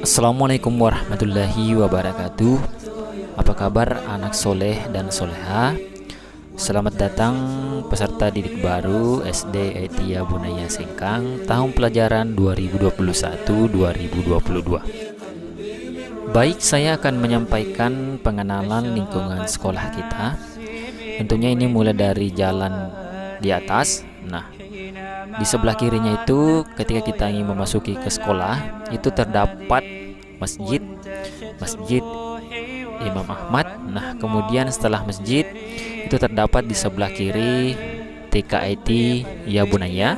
Assalamualaikum warahmatullahi wabarakatuh. Apa kabar anak soleh dan soleha? Selamat datang peserta didik baru SD Aitia Bunaya Sengkang tahun pelajaran 2021-2022. Baik, saya akan menyampaikan pengenalan lingkungan sekolah kita. Tentunya ini mulai dari jalan di atas. Nah, di sebelah kirinya itu ketika kita ingin memasuki ke sekolah, itu terdapat masjid Imam Ahmad. Nah, kemudian setelah masjid itu terdapat di sebelah kiri TK Aitia Bunaya.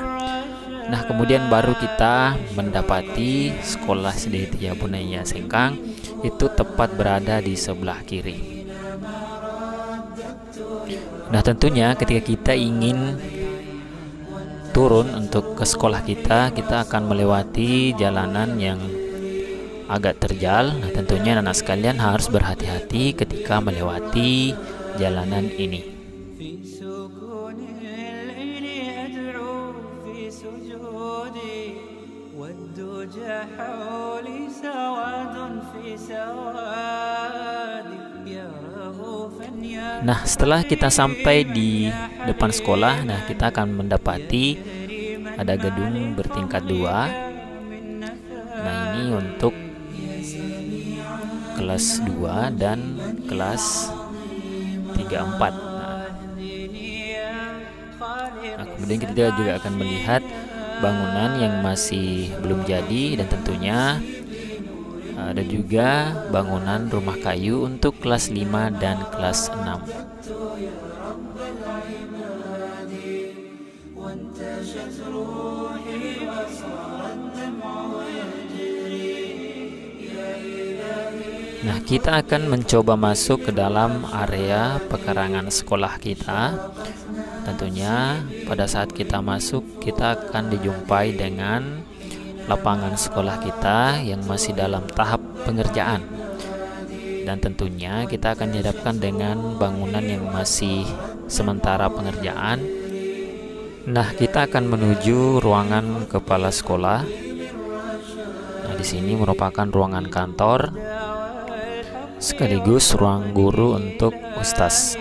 Nah, kemudian baru kita mendapati sekolah SD Aitia Bunaya Sengkang, itu tepat berada di sebelah kiri. Nah, tentunya ketika kita ingin turun untuk ke sekolah kita akan melewati jalanan yang agak terjal. Nah, tentunya anak sekalian harus berhati-hati ketika melewati jalanan ini. Nah, setelah kita sampai di depan sekolah, nah kita akan mendapati ada gedung bertingkat 2. Nah, ini untuk kelas 2 dan kelas 3-4. Nah, kemudian kita juga akan melihat bangunan yang masih belum jadi, dan tentunya ada juga bangunan rumah kayu untuk kelas 5 dan kelas 6. Nah, kita akan mencoba masuk ke dalam area pekarangan sekolah kita. Tentunya pada saat kita masuk, kita akan dijumpai dengan lapangan sekolah kita yang masih dalam tahap pengerjaan. Dan tentunya kita akan dihadapkan dengan bangunan yang masih sementara pengerjaan. Nah, kita akan menuju ruangan kepala sekolah. Nah, di sini merupakan ruangan kantor sekaligus ruang guru untuk ustaz.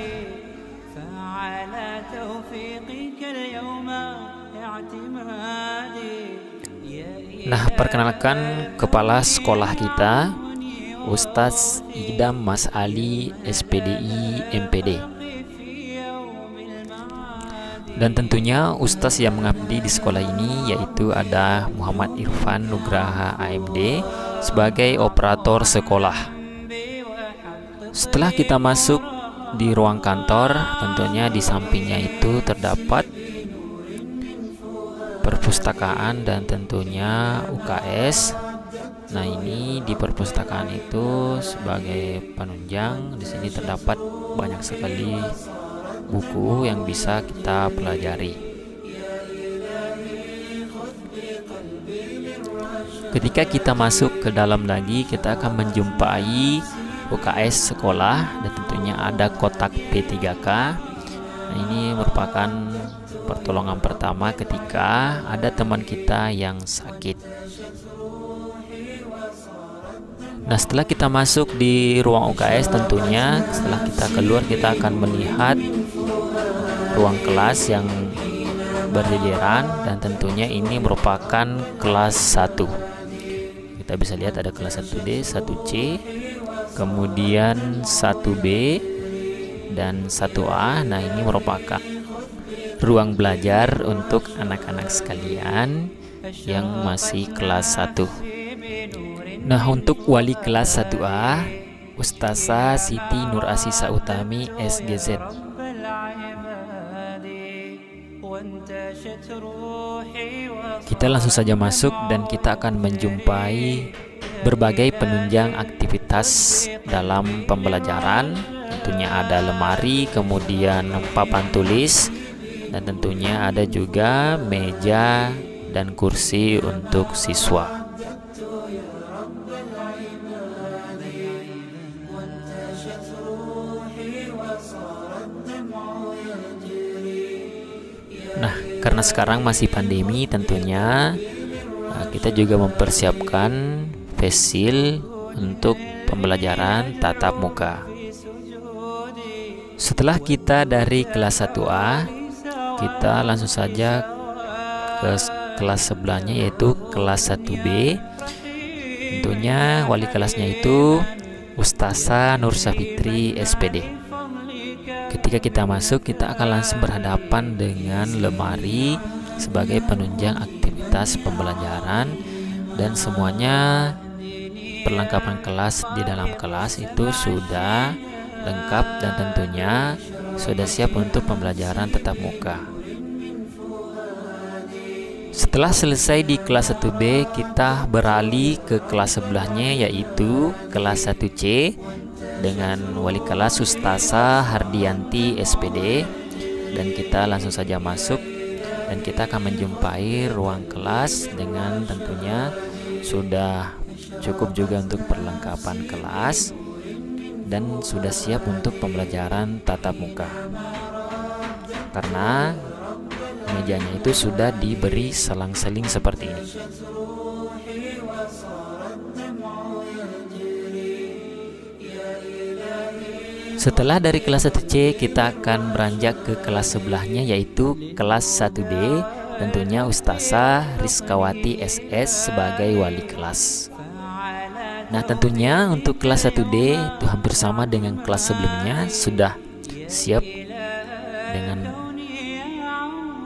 Nah, perkenalkan kepala sekolah kita, Ustaz Idam Mas Ali, SPDI MPD. Dan tentunya ustaz yang mengabdi di sekolah ini yaitu ada Muhammad Irfan Nugraha AMD sebagai operator sekolah. Setelah kita masuk di ruang kantor, tentunya di sampingnya itu terdapat perpustakaan dan tentunya UKS. Nah, ini di perpustakaan itu sebagai penunjang, di sini terdapat banyak sekali buku yang bisa kita pelajari. Ketika kita masuk ke dalam lagi, kita akan menjumpai UKS sekolah dan tentunya ada kotak P3K. Nah, ini merupakan pertolongan pertama ketika ada teman kita yang sakit. Nah, setelah kita masuk di ruang UKS, tentunya setelah kita keluar kita akan melihat ruang kelas yang berjejeran, dan tentunya ini merupakan kelas 1. Kita bisa lihat ada kelas 1D, 1C, kemudian 1B dan 1A. Nah, ini merupakan ruang belajar untuk anak-anak sekalian yang masih kelas 1. Nah, untuk wali kelas 1A, Ustazah Siti Nur Asisa Utami SGZ. Kita langsung saja masuk dan kita akan menjumpai berbagai penunjang aktivitas dalam pembelajaran. Tentunya ada lemari, kemudian papan tulis, dan tentunya ada juga meja dan kursi untuk siswa. Nah, Karena sekarang masih pandemi, tentunya kita juga mempersiapkan face shield untuk pembelajaran tatap muka. Setelah kita dari kelas 1A, kita langsung saja ke kelas sebelahnya, yaitu kelas 1B. Tentunya wali kelasnya itu Ustazah Nur Safitri SPD. Ketika kita masuk, kita akan langsung berhadapan dengan lemari sebagai penunjang aktivitas pembelajaran, dan semuanya perlengkapan kelas di dalam kelas itu sudah lengkap dan tentunya sudah siap untuk pembelajaran tatap muka. Setelah selesai di kelas 1B, kita beralih ke kelas sebelahnya, yaitu kelas 1C dengan wali kelas Ustazah Hardianti SPD. Dan kita langsung saja masuk dan kita akan menjumpai ruang kelas dengan tentunya sudah cukup juga untuk perlengkapan kelas dan sudah siap untuk pembelajaran tatap muka. Karena mejanya itu sudah diberi selang-seling seperti ini. Setelah dari kelas 1C, kita akan beranjak ke kelas sebelahnya, yaitu kelas 1D. Tentunya Ustazah Rizkawati SS sebagai wali kelas. Nah, tentunya untuk kelas 1D itu hampir sama dengan kelas sebelumnya, sudah siap dengan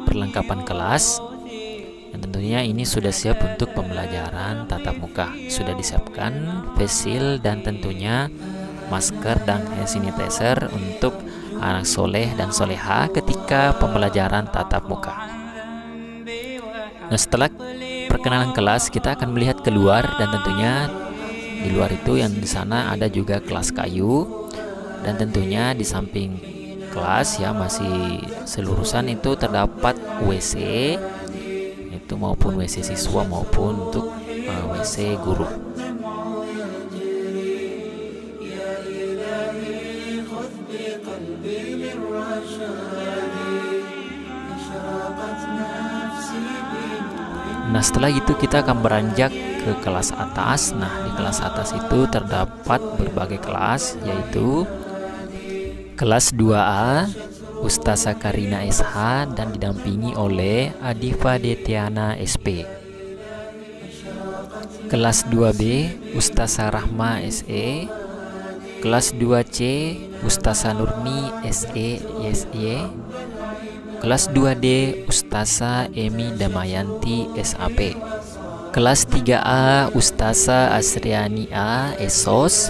perlengkapan kelas, dan tentunya ini sudah siap untuk pembelajaran tatap muka. Sudah disiapkan face shield dan tentunya masker dan hand sanitizer untuk anak soleh dan soleha ketika pembelajaran tatap muka. Nah, setelah perkenalan kelas, kita akan melihat keluar, dan tentunya di luar itu yang di sana ada juga kelas kayu, dan tentunya di samping kelas ya masih selurusan itu terdapat WC, itu maupun WC siswa maupun untuk WC guru. Nah, setelah itu kita akan beranjak ke kelas atas. Nah, di kelas atas itu terdapat berbagai kelas, yaitu kelas 2A Ustazah Karina SH dan didampingi oleh Adifa Detiana SP. Kelas 2B Ustazah Rahma SE. Kelas 2C Ustazah Nurni SE YSY. Kelas 2D Ustazah Emi Damayanti SAP. Kelas 3A Ustazah Asriani A SOS.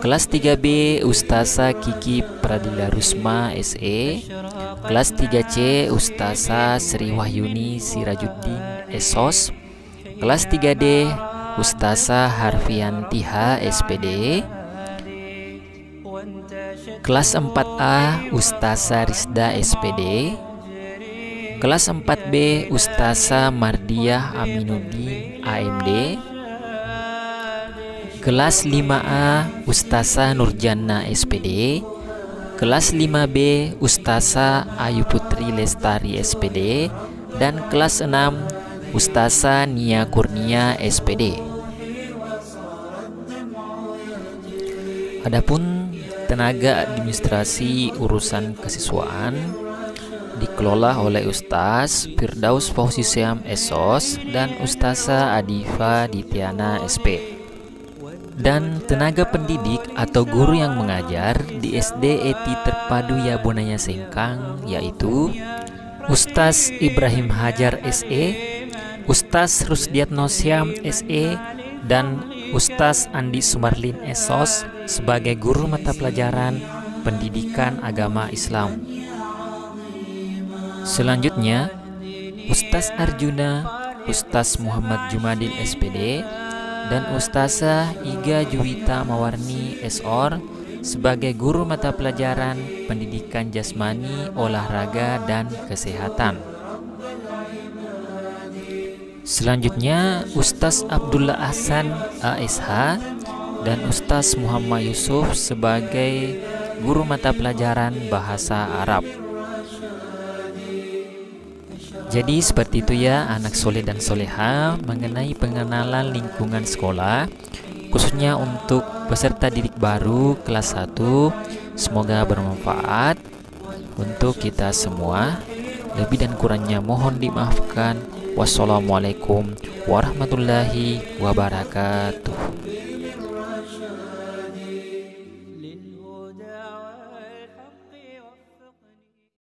Kelas 3B Ustazah Kiki Pradila Rusma SE. Kelas 3C Ustazah Sri Wahyuni Sirajuddin SOS. Kelas 3D Ustazah Harfianti H SPD. Kelas 4A Ustazah Rizda SPD. Kelas 4B Ustazah Mardiah Aminuddin AMD. Kelas 5A Ustazah Nurjana SPD. Kelas 5B Ustazah Ayu Putri Lestari SPD. Dan kelas 6 Ustazah Nia Kurnia SPD. Adapun tenaga administrasi urusan kesiswaan dikelola oleh Ustaz Firdaus Fauzi Syam SOS dan Ustazah Adifa Ditiana SP. Dan tenaga pendidik atau guru yang mengajar di SD ETI Terpadu Yabonaya Sengkang, yaitu Ustaz Ibrahim Hajar SE, Ustaz Rusdiatno Syam SE, dan Ustaz Andi Sumarlin SOS sebagai guru mata pelajaran pendidikan agama Islam. Selanjutnya, Ustaz Arjuna, Ustaz Muhammad Jumadil SPD, dan Ustazah Iga Juwita Mawarni SOR sebagai guru mata pelajaran pendidikan jasmani, olahraga, dan kesehatan. Selanjutnya, Ustaz Abdullah Ahsan ASH dan Ustaz Muhammad Yusuf sebagai guru mata pelajaran bahasa Arab. Jadi seperti itu ya anak soleh dan soleha mengenai pengenalan lingkungan sekolah, khususnya untuk peserta didik baru kelas 1. Semoga bermanfaat untuk kita semua. Lebih dan kurangnya mohon dimaafkan. Wassalamualaikum warahmatullahi wabarakatuh.